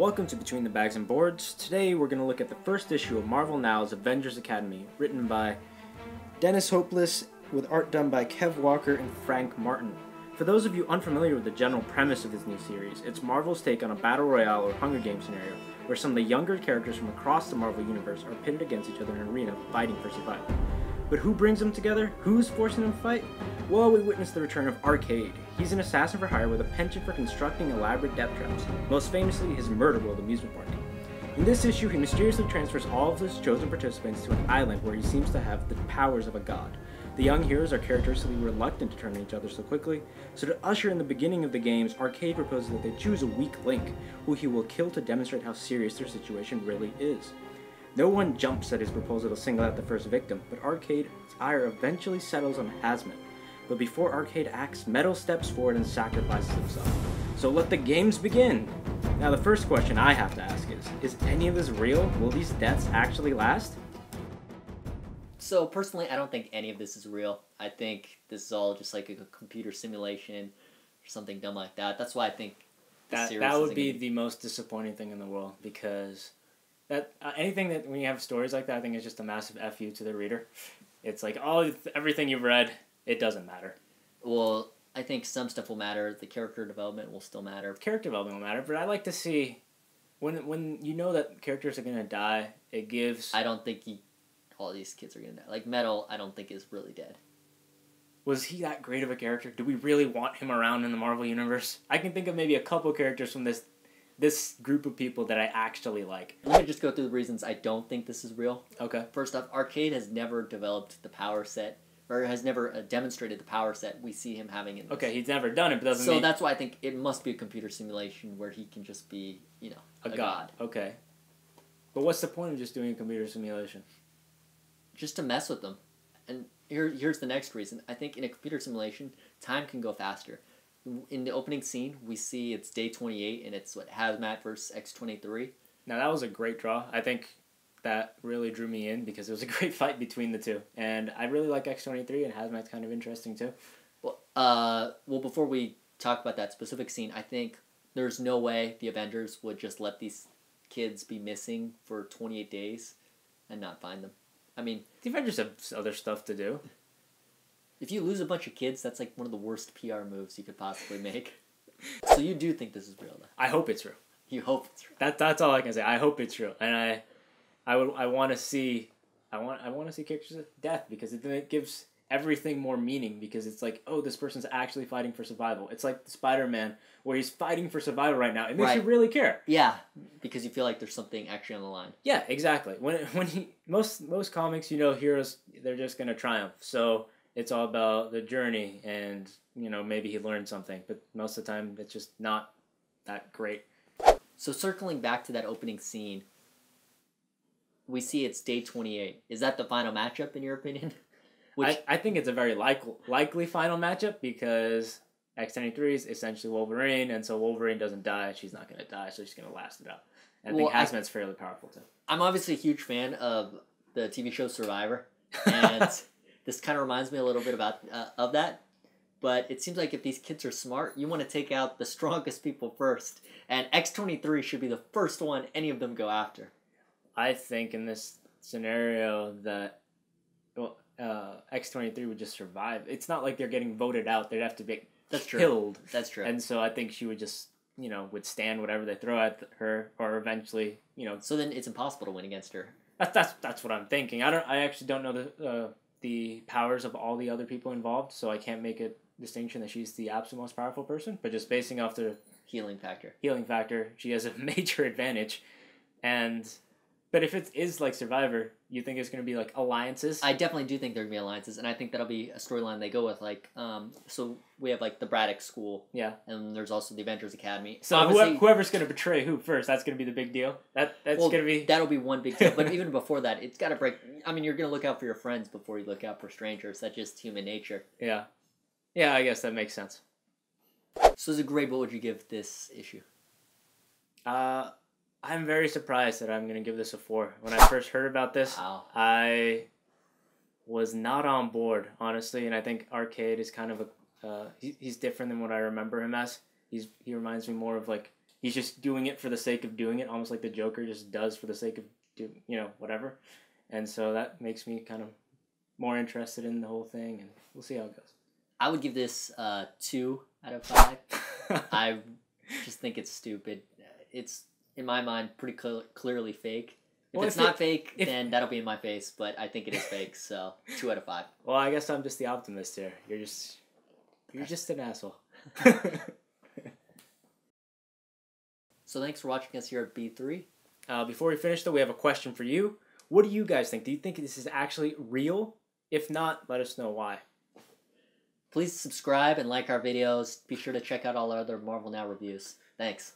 Welcome to Between the Bags and Boards. Today we're going to look at the first issue of Marvel Now's Avengers Academy, written by Dennis Hopeless, with art done by Kev Walker and Frank Martin. For those of you unfamiliar with the general premise of this new series, it's Marvel's take on a battle royale or Hunger Games scenario, where some of the younger characters from across the Marvel Universe are pitted against each other in an arena fighting for survival. But who brings them together? Who's forcing them to fight? Well, we witness the return of Arcade. He's an assassin for hire with a penchant for constructing elaborate death traps, most famously his Murder World amusement park. In this issue, he mysteriously transfers all of his chosen participants to an island where he seems to have the powers of a god. The young heroes are characteristically reluctant to turn on each other so quickly, so to usher in the beginning of the games, Arcade proposes that they choose a weak link, who he will kill to demonstrate how serious their situation really is. No one jumps at his proposal to single out the first victim, but Arcade's ire eventually settles on Hazmat. But before Arcade acts, Metal steps forward and sacrifices himself. So let the games begin! Now the first question I have to ask is any of this real? Will these deaths actually last? So personally, I don't think any of this is real. I think this is all just like a computer simulation or something dumb like that. That's why I think that would be the most disappointing thing in the world, because anything that when you have stories like that, I think is just a massive FU to the reader. It's like everything you've read, it doesn't matter. Well, I think some stuff will matter. The character development will still matter. Character development will matter, but I like to see when you know that characters are gonna die. It gives. I don't think all these kids are gonna die. Like Metal, I don't think is really dead. Was he that great of a character? Do we really want him around in the Marvel Universe? I can think of maybe a couple characters from this group of people that I actually like. Let me just go through the reasons I don't think this is real. Okay. First off, Arcade has never developed the power set, or has never demonstrated the power set we see him having in this. Okay, he's never done it, but doesn't mean... So that's why I think it must be a computer simulation where he can just be, a god. Okay. But what's the point of just doing a computer simulation? Just to mess with them. And here's the next reason. I think in a computer simulation, time can go faster. In the opening scene, we see it's day 28, and it's Hazmat versus X-23. Now, that was a great draw. I think that really drew me in because it was a great fight between the two. And I really like X-23, and Hazmat's kind of interesting, too. Well, before we talk about that specific scene, I think there's no way the Avengers would just let these kids be missing for 28 days and not find them. I mean... The Avengers have other stuff to do. If you lose a bunch of kids, that's like one of the worst PR moves you could possibly make. So you do think this is real, though? I hope it's real. You hope it's real. That's all I can say. I hope it's real, and I want to see characters of death, because it gives everything more meaning, because it's like, oh, this person's actually fighting for survival. It's like Spider-Man, where he's fighting for survival right now. It makes you really care. Yeah, because you feel like there's something actually on the line. Yeah, exactly. Most comics, heroes, they're just gonna triumph. So it's all about the journey, and maybe he learned something, but most of the time it's just not that great. So circling back to that opening scene, we see it's day 28. Is that the final matchup in your opinion? I think it's a very likely final matchup, because X-23 is essentially Wolverine, and so Wolverine doesn't die. She's not going to die, so she's going to last it out. And I think Hazmat's fairly powerful, too. I'm obviously a huge fan of the TV show Survivor, and this kind of reminds me a little bit of that. But it seems like if these kids are smart, you want to take out the strongest people first. And X-23 should be the first one any of them go after. I think in this scenario that X-23 would just survive. It's not like they're getting voted out. They'd have to be killed. That's true. And so I think she would just, withstand whatever they throw at her, or eventually, So then it's impossible to win against her. That's what I'm thinking. I actually don't know the powers of all the other people involved, so I can't make a distinction that she's the absolute most powerful person. But just basing off the healing factor, she has a major advantage. But if it is like Survivor, you think it's going to be like alliances? I definitely do think there are going to be alliances, and I think that'll be a storyline they go with. Like, so we have like the Braddock School, yeah, and there's also the Avengers Academy. So whoever's going to betray who first, that's going to be the big deal. That'll be one big deal. But even before that, it's got to break. I mean, you're going to look out for your friends before you look out for strangers. That's just human nature. Yeah, I guess that makes sense. So as a grade, what would you give this issue? I'm very surprised that I'm going to give this a 4. When I first heard about this, wow. I was not on board, honestly, and I think Arcade is kind of he's different than what I remember him as. He reminds me more of like he's just doing it for the sake of doing it, almost like the Joker just does for the sake of whatever. And so that makes me kind of more interested in the whole thing, and we'll see how it goes. I would give this 2 out of 5. I just think it's stupid. It's, in my mind, pretty clearly fake. If it's not fake, then that'll be in my face, but I think it is fake, so 2 out of 5. Well, I guess I'm just the optimist here. You're just an asshole. So thanks for watching us here at B3. Before we finish, though, we have a question for you. What do you guys think? Do you think this is actually real? If not, let us know why. Please subscribe and like our videos. Be sure to check out all our other Marvel Now reviews. Thanks.